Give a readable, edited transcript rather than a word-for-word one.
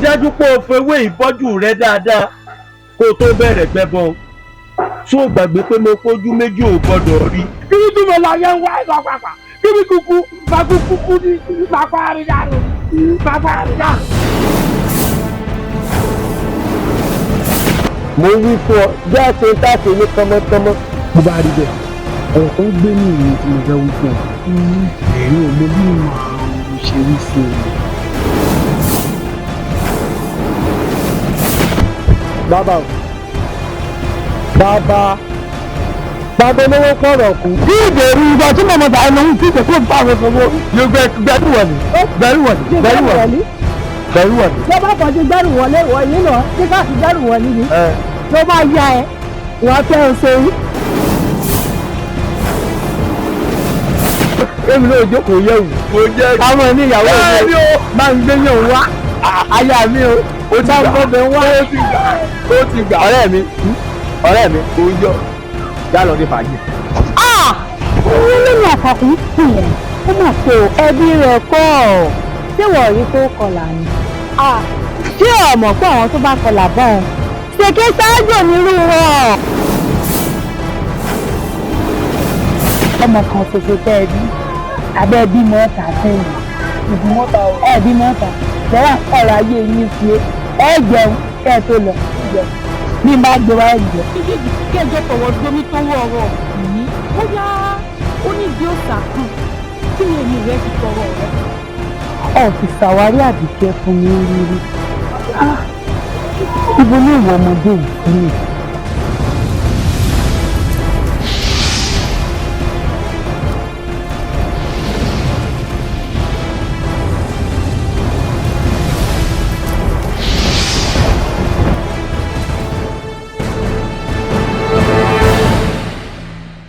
dájú pé o fewé ìbọ́jú rẹ dáadáa kó o tó bẹ̀rẹ̀ gbẹ́bọ. Ṣó gbàgbé pé mo pójú méjì ò gbọ́dọ̀ rí. Kíbi tí mo lọ yẹn ń wá ẹ̀kọ́ pàpà. Kíbi kúkú bá kúkú ní bàbá àríyá rẹ̀. Bàbá àríyá. Mo wí fún ọ bí a ṣe ń tàṣe ní kánmọ́kánmọ́. Mo bá rí bẹ́ẹ̀. Ọ̀rọ̀ kan gbé ní ìlú tí mo fẹ́ wí fún ọ. Èyí ò mọ bí mo ṣe wí sí i. Bàbá o. Bàbá olówó pọ̀rọ̀ kù. Bí ìbẹ̀rù ìgbà tí mo mọ̀ bá lóhun tí kò tó bá àwọn ọmọ Yóò gbẹ́rù wọ̀lì. Gbẹ́rù wọ̀lì. Ló bá kàn ti gbẹ́rù wọlé wọ yìí náà tí ká sì gbẹ́rù wọlé ni. Ló bá yá ẹ wọ́n fẹ́ o ṣe rí. Èmi náà jókòó yẹ̀wò. Mo jẹ́ àwọn ẹni ìyàwó mi máa ń gbé yàn wá. Aya mi o. Ó ti gbà. Ó ti gbà. Ọ̀rẹ́ mi kò yọ. Já lọ ní fàájì. Nínú àkàkùn ìpìlẹ̀ ó mà pé ẹbí rẹ̀ kọ́ ọ̀ ṣé wọ́n rí tó kọlà ni. Ṣé o mọ̀ pé àwọn tó bá kọlà bọ́ ọ ṣèké ṣáájú nírú wọn. Ọmọ kan ṣoṣo tẹ́ ẹ bí abẹ́ bí mọ́ta sẹ́yìn ẹbí mọ́ta lọ́wọ́ ọ̀rọ̀ ayé yín fi ẹ jẹun kẹ́ ẹ tó lọ bí n bá gbé wá ẹ jẹ. Kẹjọ tọwọ́ gbomi tó wọ ọ̀rọ̀ yìí bóyá ó ní bí ó sàkún tí èmi rẹ ti tọrọ rẹ. Ẹ ti ṣàwárí Àbíkẹ́ fún mi rírí. Ibo ní ìwọ ọmọdé yìí sílẹ̀.